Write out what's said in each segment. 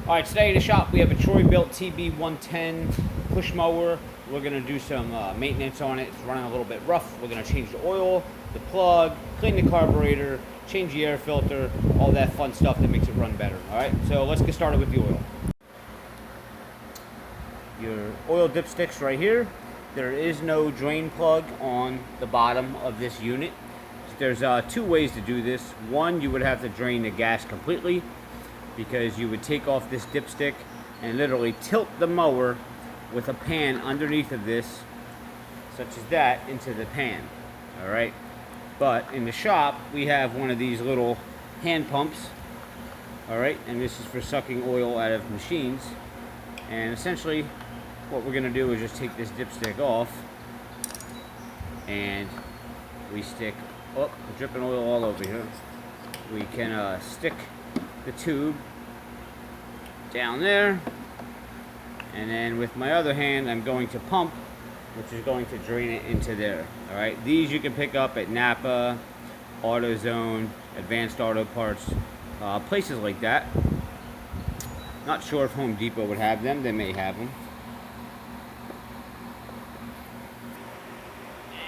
Alright, today in the shop we have a Troy-built TB110 push mower. We're going to do some maintenance on it. It's running a little bit rough. We're going to change the oil, the plug, clean the carburetor, change the air filter, all that fun stuff that makes it run better. Alright, so let's get started with the oil. Your oil dipstick's right here. There is no drain plug on the bottom of this unit. There's two ways to do this. One, you would have to drain the gas completely, because you would take off this dipstick and literally tilt the mower with a pan underneath of this, such as that, into the pan. Alright, but in the shop we have one of these little hand pumps. Alright, and this is for sucking oil out of machines. And essentially what we're going to do is just take this dipstick off, and we stick, oh, dripping oil all over here. We can stick the tube down there, and then with my other hand I'm going to pump, which is going to drain it into there. Alright, these you can pick up at Napa, AutoZone, Advanced Auto Parts, places like that. Not sure if Home Depot would have them. They may have them.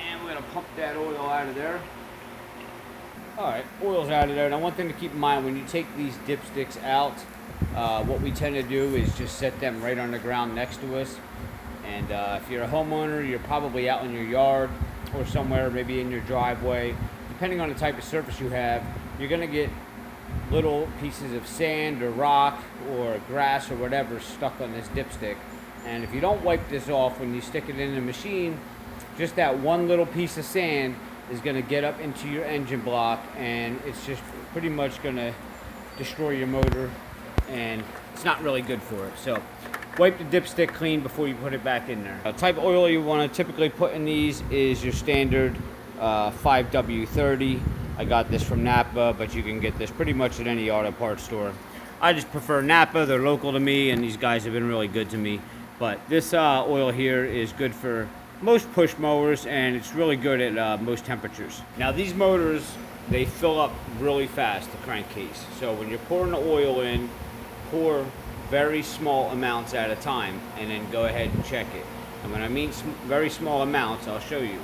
And we're going to pump that oil out of there. Alright, oil's out of there. Now one thing to keep in mind, when you take these dipsticks out, what we tend to do is just set them right on the ground next to us. And if you're a homeowner, you're probably out in your yard or somewhere, maybe in your driveway. Depending on the type of surface you have, you're going to get little pieces of sand or rock or grass or whatever stuck on this dipstick. And if you don't wipe this off when you stick it in the machine, just that one little piece of sand is going to get up into your engine block, and it's just pretty much going to destroy your motor, and it's not really good for it. So wipe the dipstick clean before you put it back in there. The type of oil you want to typically put in these is your standard 5W30. I got this from Napa, but you can get this pretty much at any auto parts store. I just prefer Napa. They're local to me, and these guys have been really good to me. But this oil here is good for most push mowers, and it's really good at most temperatures. Now these motors, they fill up really fast, the crankcase. So when you're pouring the oil in, pour very small amounts at a time, and then go ahead and check it. And when I mean very small amounts, I'll show you.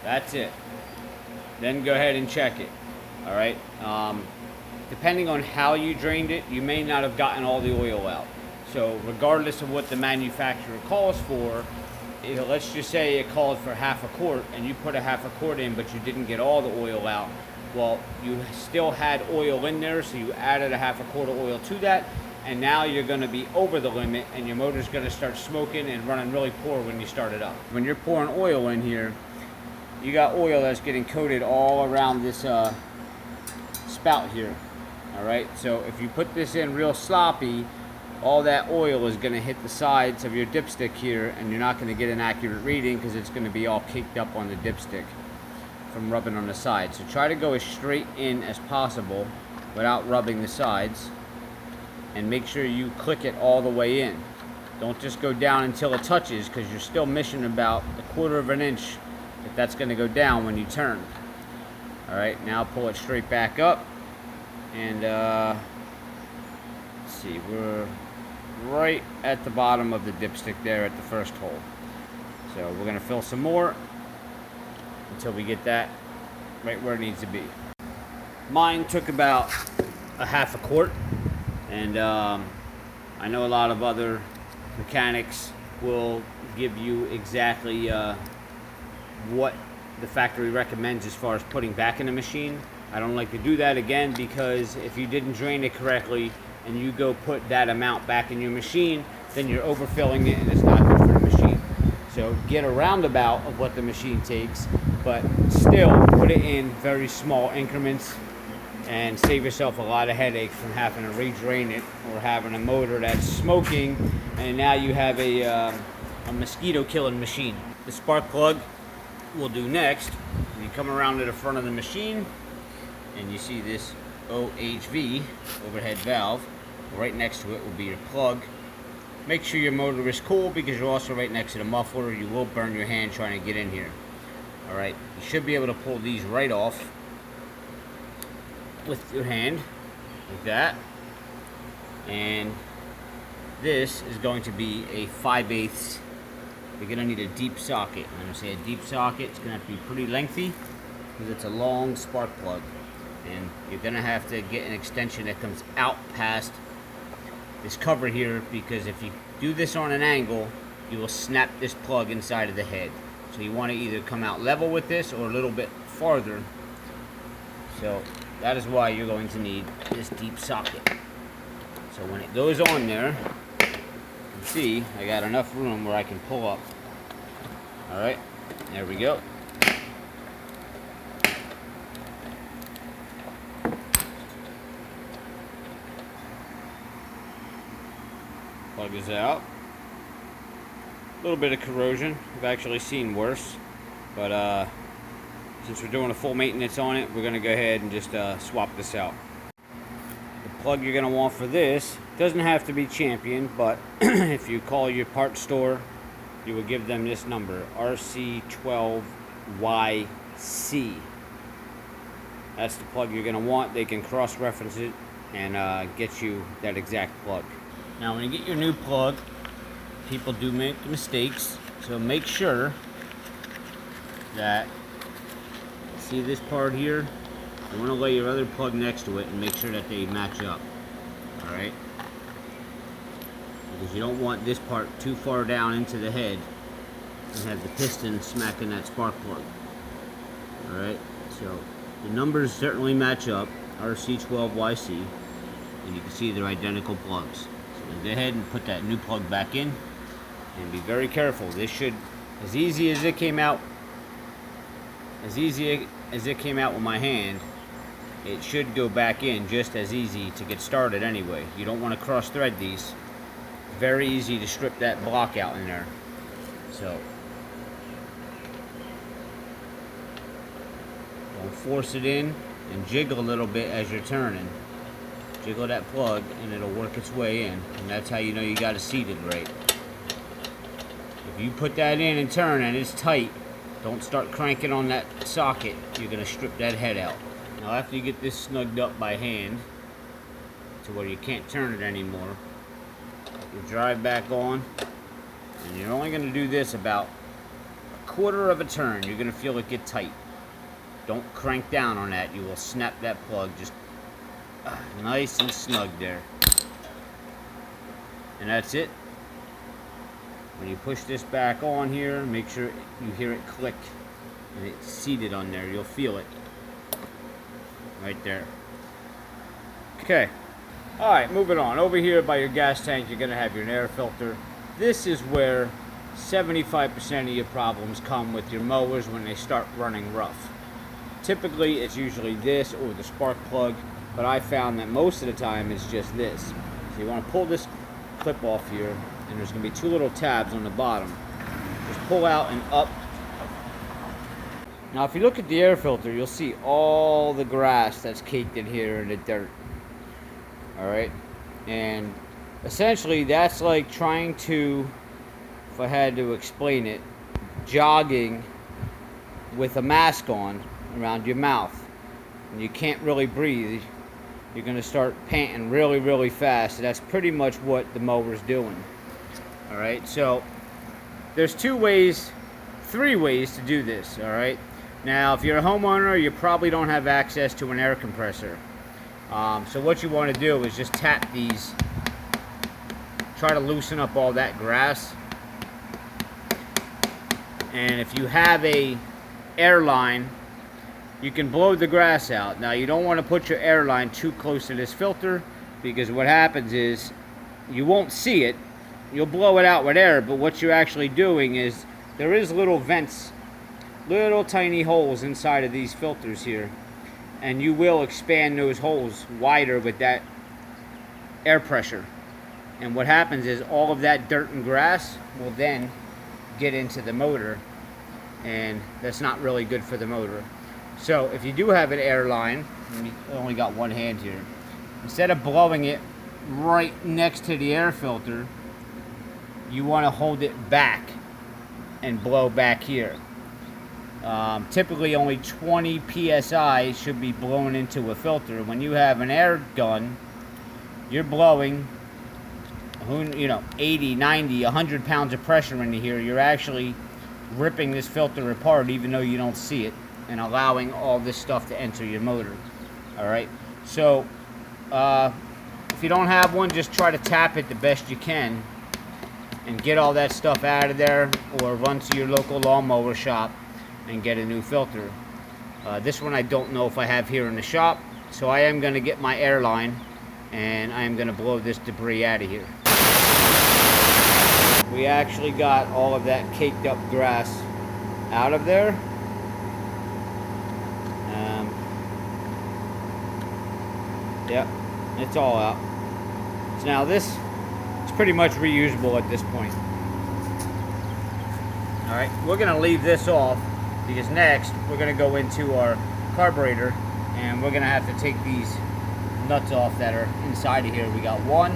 That's it. Then go ahead and check it. Alright, depending on how you drained it, you may not have gotten all the oil out. So regardless of what the manufacturer calls for, let's just say it called for half a quart, and you put a half a quart in, but you didn't get all the oil out. Well, you still had oil in there, so you added a half a quart of oil to that, and now you're going to be over the limit, and your motor's going to start smoking and running really poor when you start it up. When you're pouring oil in here, you got oil that's getting coated all around this spout here. Alright, so if you put this in real sloppy, all that oil is going to hit the sides of your dipstick here, and you're not going to get an accurate reading because it's going to be all caked up on the dipstick from rubbing on the sides. So try to go as straight in as possible without rubbing the sides, and make sure you click it all the way in. Don't just go down until it touches, because you're still missing about a quarter of an inch if that's going to go down when you turn. Alright, now pull it straight back up, and let's see, we're right at the bottom of the dipstick there at the first hole. So we're going to fill some more until we get that right where it needs to be. Mine took about a half a quart, and I know a lot of other mechanics will give you exactly what the factory recommends as far as putting back in the machine. I don't like to do that again, because if you didn't drain it correctly and you go put that amount back in your machine, then you're overfilling it, and it's not good for the machine. So get a roundabout of what the machine takes, but still put it in very small increments, and save yourself a lot of headache from having to re-drain it, or having a motor that's smoking, and now you have a mosquito killing machine. The spark plug will do next. You come around to the front of the machine, and you see this OHV, overhead valve. Right next to it will be your plug. Make sure your motor is cool, because you're also right next to the muffler. You will burn your hand trying to get in here. Alright, you should be able to pull these right off. with your hand, like that. And this is going to be a 5/8. You're gonna need a deep socket. When I say a deep socket, it's gonna have to be pretty lengthy because it's a long spark plug. And you're gonna have to get an extension that comes out past this cover here, because if you do this on an angle, you will snap this plug inside of the head. So you want to either come out level with this or a little bit farther. So that is why you're going to need this deep socket. So when it goes on there, you can see I got enough room where I can pull up. Alright, there we go. Plug is out. A little bit of corrosion. I've actually seen worse, but since we're doing a full maintenance on it, we're going to go ahead and just swap this out. The plug you're going to want for this doesn't have to be Champion, but if you call your parts store, you will give them this number, RC12YC. That's the plug you're going to want. They can cross-reference it and get you that exact plug. Now when you get your new plug, people do make mistakes, so make sure that, see this part here, you want to lay your other plug next to it and make sure that they match up. Alright? Because you don't want this part too far down into the head and have the piston smacking that spark plug. Alright? So the numbers certainly match up, RC12YC, and you can see they're identical plugs. So go ahead and put that new plug back in and be very careful. This should, as easy as it came out with my hand, it should go back in just as easy to get started anyway. You don't want to cross thread these. Very easy to strip that block out in there. So don't force it in, and jiggle a little bit as you're turning. Jiggle that plug and it'll work its way in, and that's how you know you got it seated right. If you put that in and turn and it's tight, don't start cranking on that socket. You're going to strip that head out. Now after you get this snugged up by hand to where you can't turn it anymore, you drive back on, and you're only going to do this about a quarter of a turn. You're going to feel it get tight. Don't crank down on that. You will snap that plug just nice and snug there. And that's it. When you push this back on here, make sure you hear it click and it's seated on there. You'll feel it right there. Okay. Alright, moving on. Over here by your gas tank, you're going to have your air filter. This is where 75% of your problems come with your mowers when they start running rough. Typically, it's usually this or the spark plug, but I found that most of the time it's just this. So you want to pull this clip off here, and there's going to be two little tabs on the bottom. Just pull out and up. Now if you look at the air filter, you'll see all the grass that's caked in here in the dirt. Alright? And essentially that's like trying to, if I had to explain it, jogging with a mask on around your mouth. And you can't really breathe. You're going to start panting really, really fast. That's pretty much what the mower's doing. Alright, so there's three ways to do this. Alright, now if you're a homeowner, you probably don't have access to an air compressor. So what you want to do is just tap these, try to loosen up all that grass. And if you have a air line, you can blow the grass out. Now you don't want to put your air line too close to this filter, because what happens is you won't see it. You'll blow it out with air, but what you're actually doing is there is little vents, little tiny holes inside of these filters here, and you will expand those holes wider with that air pressure. And what happens is all of that dirt and grass will then get into the motor, and that's not really good for the motor. So if you do have an air line, I only got one hand here, instead of blowing it right next to the air filter, you want to hold it back and blow back here. Typically only 20 psi should be blown into a filter. When you have an air gun, you're blowing 80, 90, 100 pounds of pressure into here. You're actually ripping this filter apart even though you don't see it, and allowing all this stuff to enter your motor. Alright, so if you don't have one, just try to tap it the best you can and get all that stuff out of there, or run to your local lawnmower shop and get a new filter. This one I don't know if I have here in the shop, so I am going to get my airline and I am going to blow this debris out of here. We actually got all of that caked up grass out of there. Yep, it's all out. So now this is pretty much reusable at this point. Alright, we're going to leave this off because next we're going to go into our carburetor and we're going to have to take these nuts off that are inside of here. We got 1,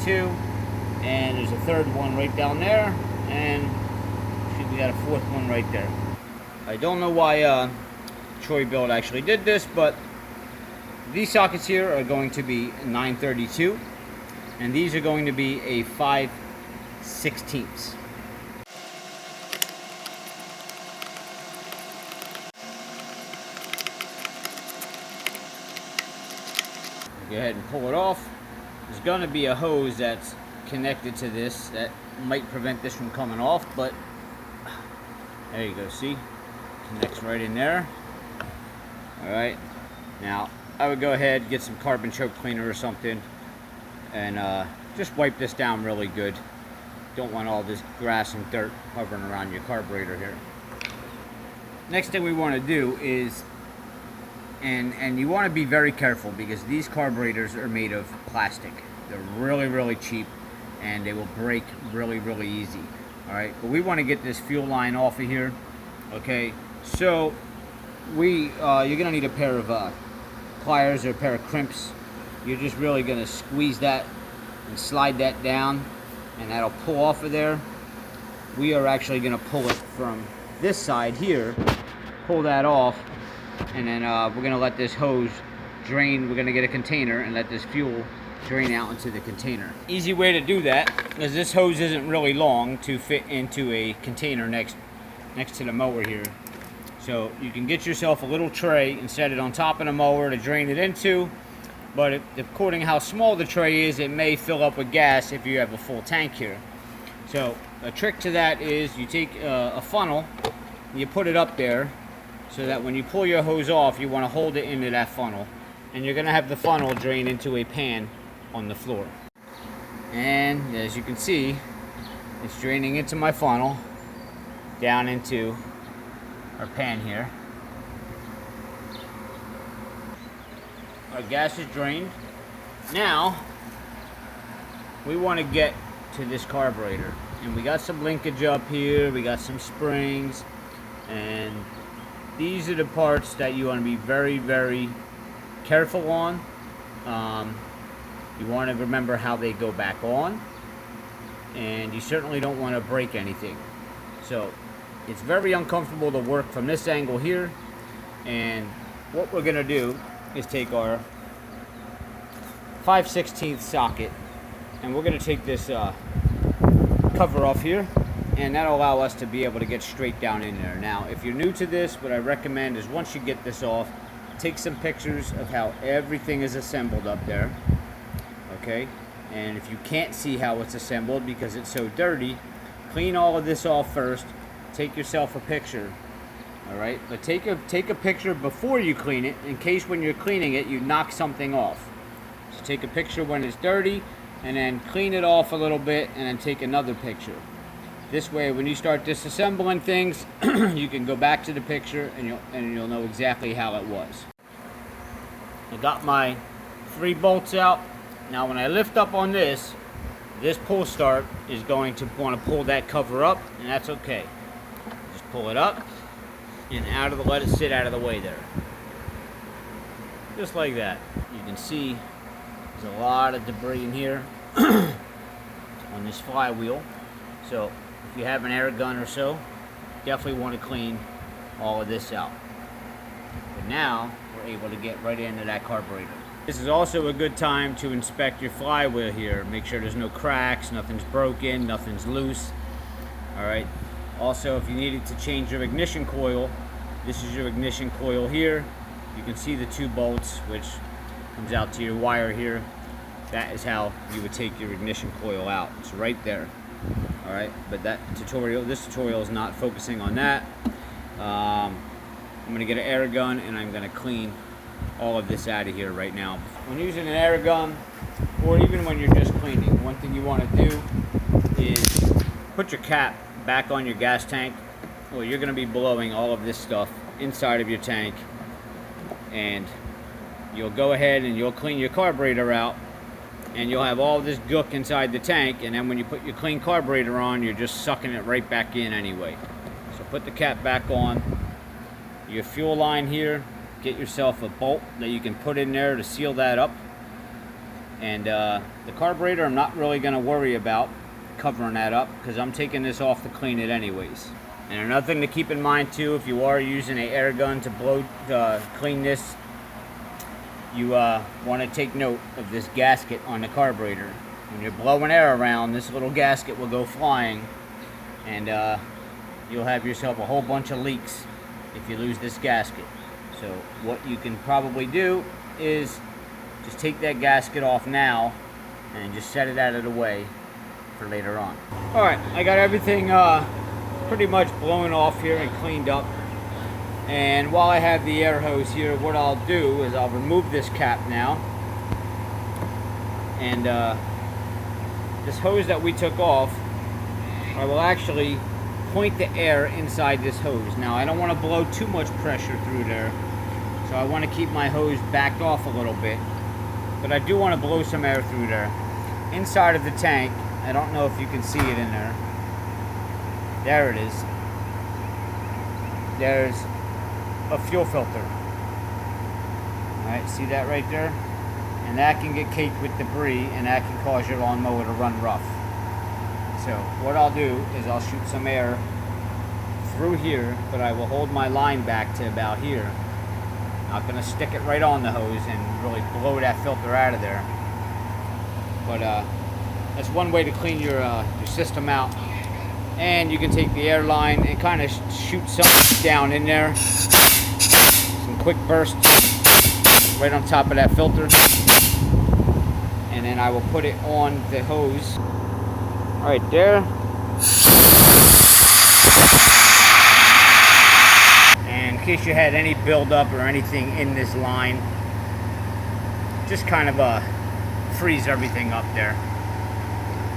2, and there's a third one right down there, and we got a fourth one right there. I don't know why Troy Build actually did this, but these sockets here are going to be 932, and these are going to be a 5/16. Go ahead and pull it off. There's going to be a hose that's connected to this that might prevent this from coming off, but there you go, see? Connects right in there. Alright, now I would go ahead, get some carbon choke cleaner or something, and just wipe this down really good. Don't want all this grass and dirt hovering around your carburetor here. Next thing we want to do is, and you want to be very careful because these carburetors are made of plastic. They're really, really cheap and they will break really, really easy. Alright, but we want to get this fuel line off of here. Okay, so you're going to need a pair of pliers or a pair of crimps. You're just really going to squeeze that and slide that down, and that'll pull off of there. We are actually going to pull it from this side here, pull that off, and then we're going to let this hose drain. We're going to get a container and let this fuel drain out into the container. Easy way to do that is this hose isn't really long to fit into a container next to the mower here. So you can get yourself a little tray and set it on top of the mower to drain it into, but according to how small the tray is, it may fill up with gas if you have a full tank here. So a trick to that is you take a funnel, you put it up there so that when you pull your hose off, you want to hold it into that funnel, and you're going to have the funnel drain into a pan on the floor. And as you can see, it's draining into my funnel down into our pan here. Our gas is drained. Now we want to get to this carburetor, and we got some linkage up here, we got some springs, and these are the parts that you want to be very, very careful on. You want to remember how they go back on, and you certainly don't want to break anything. So it's very uncomfortable to work from this angle here, and what we're going to do is take our 5/16 socket, and we're going to take this cover off here, and that'll allow us to be able to get straight down in there. Now if you're new to this, what I recommend is once you get this off, take some pictures of how everything is assembled up there. Okay, and if you can't see how it's assembled because it's so dirty, clean all of this off first, take yourself a picture. Alright, but take a picture before you clean it, in case when you're cleaning it you knock something off. So take a picture when it's dirty, and then clean it off a little bit, and then take another picture. This way when you start disassembling things, you can go back to the picture and you'll know exactly how it was. I got my 3 bolts out. Now when I lift up on this pull start is going to want to pull that cover up, and that's okay. Just pull it up and let it sit out of the way there. Just like that. You can see there's a lot of debris in here on this flywheel. So if you have an air gun or so, definitely want to clean all of this out. But now we're able to get right into that carburetor. This is also a good time to inspect your flywheel here. Make sure there's no cracks, nothing's broken, nothing's loose. Alright. Also, if you needed to change your ignition coil, this is your ignition coil here. You can see the 2 bolts, which comes out to your wire here. That is how you would take your ignition coil out. It's right there. Alright, but this tutorial is not focusing on that. I'm going to get an air gun and I'm going to clean all of this out of here right now. When using an air gun, or even when you're just cleaning, one thing you want to do is put your cap back on your gas tank. Well, you're going to be blowing all of this stuff inside of your tank, and you'll go ahead and you'll clean your carburetor out, and you'll have all this gook inside the tank, and then when you put your clean carburetor on, you're just sucking it right back in anyway. So put the cap back on. Your fuel line here, get yourself a bolt that you can put in there to seal that up. And the carburetor, I'm not really going to worry about covering that up because I'm taking this off to clean it anyways. And another thing to keep in mind too, if you are using an air gun to clean this, you want to take note of this gasket on the carburetor. When you're blowing air around, this little gasket will go flying, and you'll have yourself a whole bunch of leaks if you lose this gasket. So what you can probably do is just take that gasket off now and just set it out of the way for later on. Alright, I got everything pretty much blown off here and cleaned up. And while I have the air hose here, what I'll do is I'll remove this cap now. And this hose that we took off, I will actually point the air inside this hose. Now, I don't want to blow too much pressure through there, so I want to keep my hose backed off a little bit. But I do want to blow some air through there. Inside of the tank, I don't know if you can see it in there. There it is. There's a fuel filter. Alright, see that right there? And that can get caked with debris, and that can cause your lawnmower to run rough. So what I'll do is I'll shoot some air through here, but I will hold my line back to about here. Not going to stick it right on the hose and really blow that filter out of there. But that's one way to clean your system out. And you can take the air line and kind of shoot some down in there. Some quick bursts right on top of that filter. And then I will put it on the hose. Right there. And in case you had any buildup or anything in this line, just kind of freeze everything up there.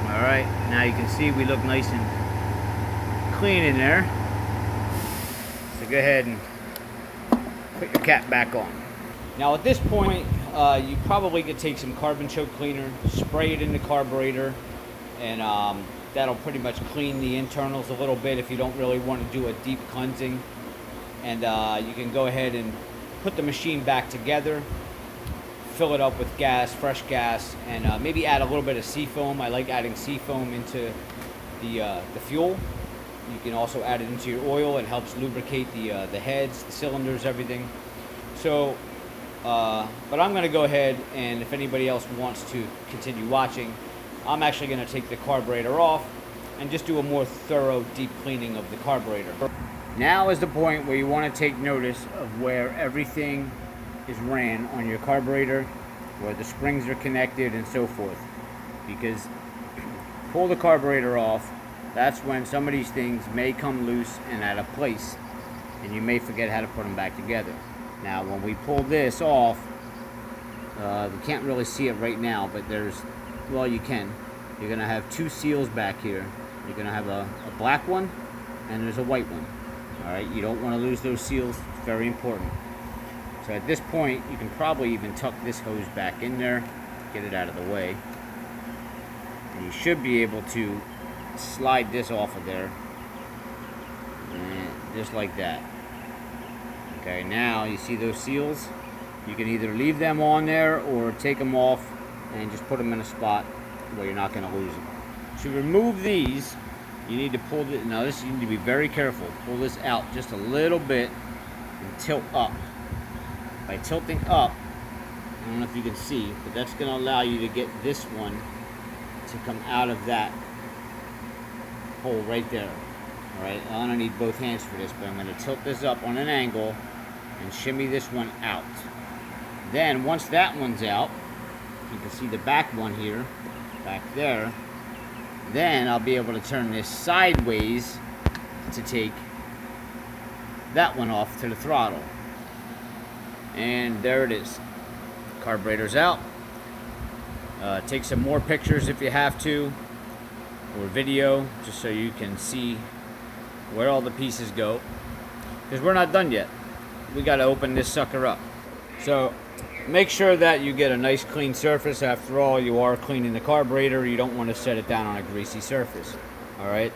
Alright, now you can see we look nice and clean in there. So go ahead and put your cap back on. Now at this point, you probably could take some carbon choke cleaner, spray it in the carburetor, and that'll pretty much clean the internals a little bit if you don't really want to do a deep cleansing. And you can go ahead and put the machine back together, fill it up with gas, fresh gas, and maybe add a little bit of seafoam. I like adding seafoam into the fuel. You can also add it into your oil. It helps lubricate the heads, the cylinders, everything. So, but I'm going to go ahead, and if anybody else wants to continue watching, I'm actually going to take the carburetor off and just do a more thorough deep cleaning of the carburetor. Now is the point where you want to take notice of where everything is ran on your carburetor, where the springs are connected and so forth. Because pull the carburetor off, that's when some of these things may come loose and out of place, and you may forget how to put them back together. Now when we pull this off, we can't really see it right now, but there's, well, you can. You're going to have 2 seals back here. You're going to have a black one, and there's a white one. Alright, you don't want to lose those seals. It's very important. So at this point, you can probably even tuck this hose back in there, get it out of the way. And you should be able to slide this off of there. And just like that. Okay, now you see those seals? You can either leave them on there or take them off and just put them in a spot where you're not going to lose them. To remove these, you need to pull this. Now this, you need to be very careful. Pull this out just a little bit and tilt up. By tilting up, I don't know if you can see, but that's going to allow you to get this one to come out of that hole right there. Alright, I'm going to need both hands for this, but I'm going to tilt this up on an angle and shimmy this one out. Then, once that one's out, you can see the back one here, back there, then I'll be able to turn this sideways to take that one off to the throttle. And there it is. Carburetor's out. Take some more pictures if you have to, or video, just so you can see where all the pieces go, because we're not done yet. We got to open this sucker up. So make sure that you get a nice clean surface. After all, you are cleaning the carburetor. You don't want to set it down on a greasy surface. Alright,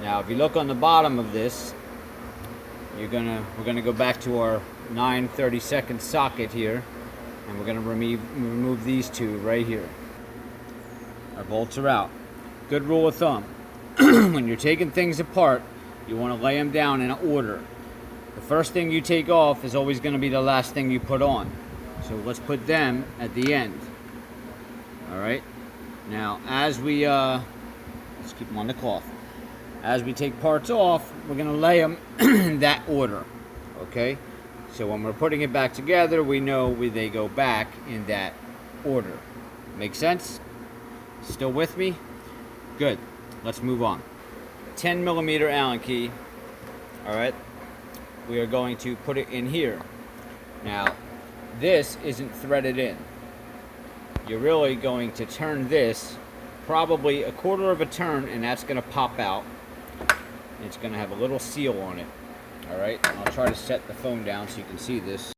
now if you look on the bottom of this, we're gonna go back to our 9/32 socket here, and we're gonna remove these two right here. Our bolts are out. Good rule of thumb: when you're taking things apart, you want to lay them down in order. The first thing you take off is always going to be the last thing you put on. So let's put them at the end. Alright, now as we let's keep them on the cloth. As we take parts off, we're going to lay them in that order. Okay, so when we're putting it back together, we know they go back in that order. Make sense? Still with me? Good. Let's move on. 10mm Allen key. Alright, we are going to put it in here. Now, this isn't threaded in. You're really going to turn this probably a quarter of a turn, and that's going to pop out. It's going to have a little seal on it. Alright, I'll try to set the phone down so you can see this.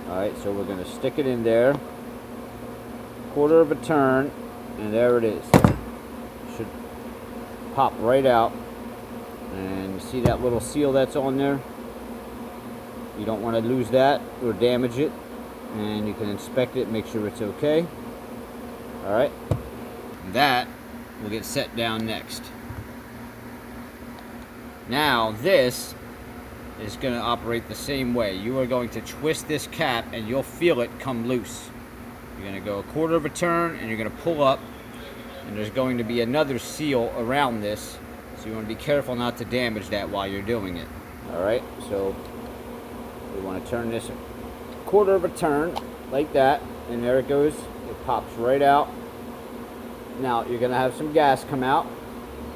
Alright, so we're going to stick it in there. Quarter of a turn, and there it is. Should pop right out. And see that little seal that's on there? You don't want to lose that or damage it. And you can inspect it, make sure it's okay. Alright, that will get set down next. Now this is going to operate the same way. You are going to twist this cap and you'll feel it come loose. You're going to go a quarter of a turn and you're going to pull up, and there's going to be another seal around this, so you want to be careful not to damage that while you're doing it. Alright, so we want to turn this a quarter of a turn like that, and there it goes. It pops right out. Now you're going to have some gas come out,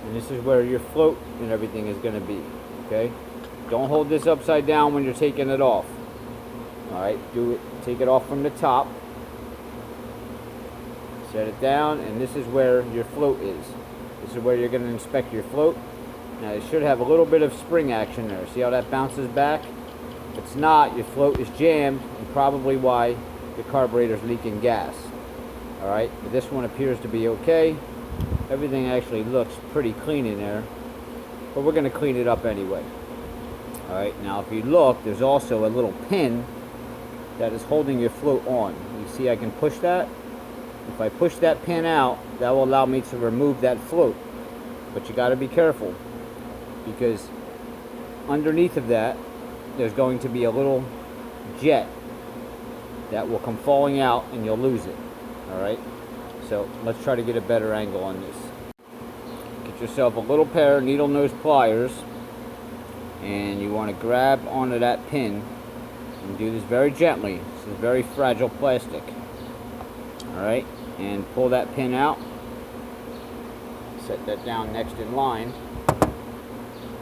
and this is where your float and everything is going to be. Okay, don't hold this upside down when you're taking it off. Alright, take it off from the top, set it down, and this is where your float is. This is where you're going to inspect your float. Now it should have a little bit of spring action there. See how that bounces back? If it's not, your float is jammed, and probably why the carburetor's leaking gas. Alright, but this one appears to be okay. Everything actually looks pretty clean in there, but we're going to clean it up anyway. Alright, now if you look, there's also a little pin that is holding your float on. You see I can push that? If I push that pin out, that will allow me to remove that float. But you got to be careful, because underneath of that, there's going to be a little jet that will come falling out and you'll lose it. Alright, so let's try to get a better angle on this. Get yourself a little pair of needle nose pliers, and you want to grab onto that pin and do this very gently. This is very fragile plastic. Alright, and pull that pin out. Set that down next in line,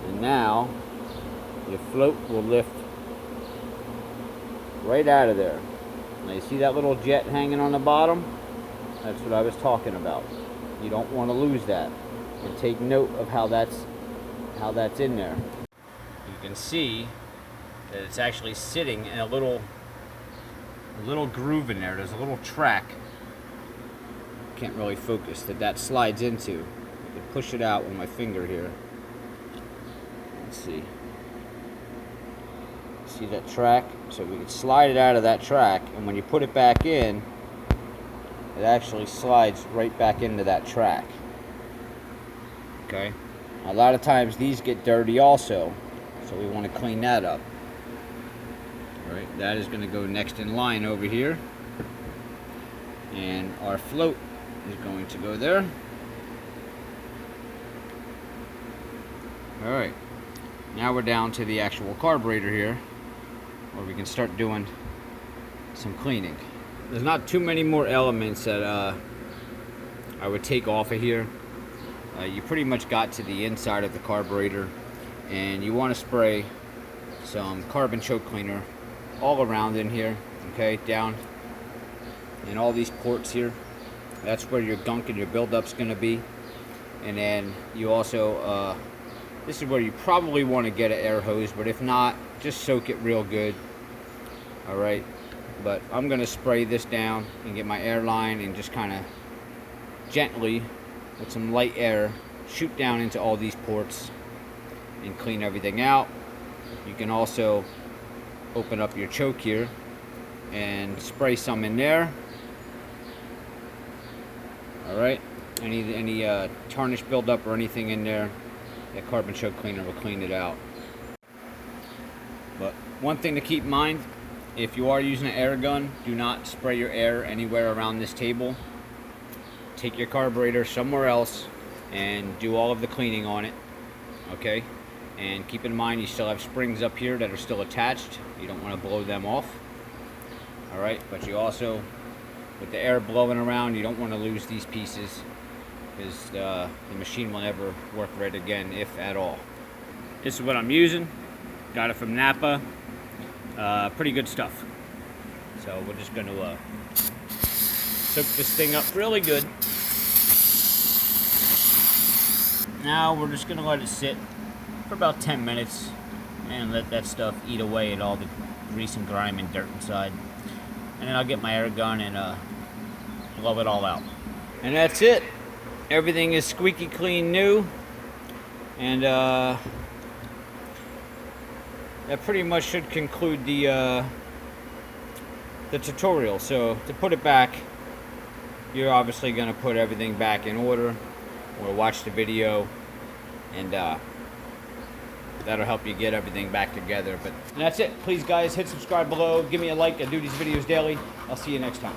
and now your float will lift right out of there. Now you see that little jet hanging on the bottom? That's what I was talking about. You don't want to lose that, and take note of how that's in there. You can see that it's actually sitting in a little groove in there. There's a little track. Can't really focus that slides into. I can push it out with my finger here. Let's see. See that track? So we can slide it out of that track, and when you put it back in, it actually slides right back into that track. Okay, a lot of times these get dirty also, so we want to clean that up. All right, that is going to go next in line over here, and our float is going to go there. All right, now we're down to the actual carburetor here, where we can start doing some cleaning. There's not too many more elements that I would take off of here. You pretty much got to the inside of the carburetor, and you want to spray some carbon choke cleaner all around in here, okay, down in all these ports here. That's where your gunk and your buildup's going to be. And then you also, this is where you probably want to get an air hose, but if not, just soak it real good. All right, but I'm going to spray this down and get my air line and just kind of gently, with some light air, shoot down into all these ports and clean everything out. You can also open up your choke here and spray some in there. All right, any tarnish buildup or anything in there, that carbon choke cleaner will clean it out. But one thing to keep in mind, if you are using an air gun, do not spray your air anywhere around this table. Take your carburetor somewhere else and do all of the cleaning on it, okay? And keep in mind you still have springs up here that are still attached. You don't want to blow them off. All right, but you also, with the air blowing around, you don't want to lose these pieces, because the machine will never work right again, if at all. This is what I'm using. Got it from Napa. Pretty good stuff. So we're just going to soak this thing up really good. Now we're just going to let it sit for about 10 minutes and let that stuff eat away at all the grease and grime and dirt inside. And then I'll get my air gun and blow it all out. And that's it. Everything is squeaky clean new. And that pretty much should conclude the tutorial. So to put it back, you're obviously going to put everything back in order, or watch the video, and that'll help you get everything back together. But that's it. Please, guys, hit subscribe below. Give me a like. I do these videos daily. I'll see you next time.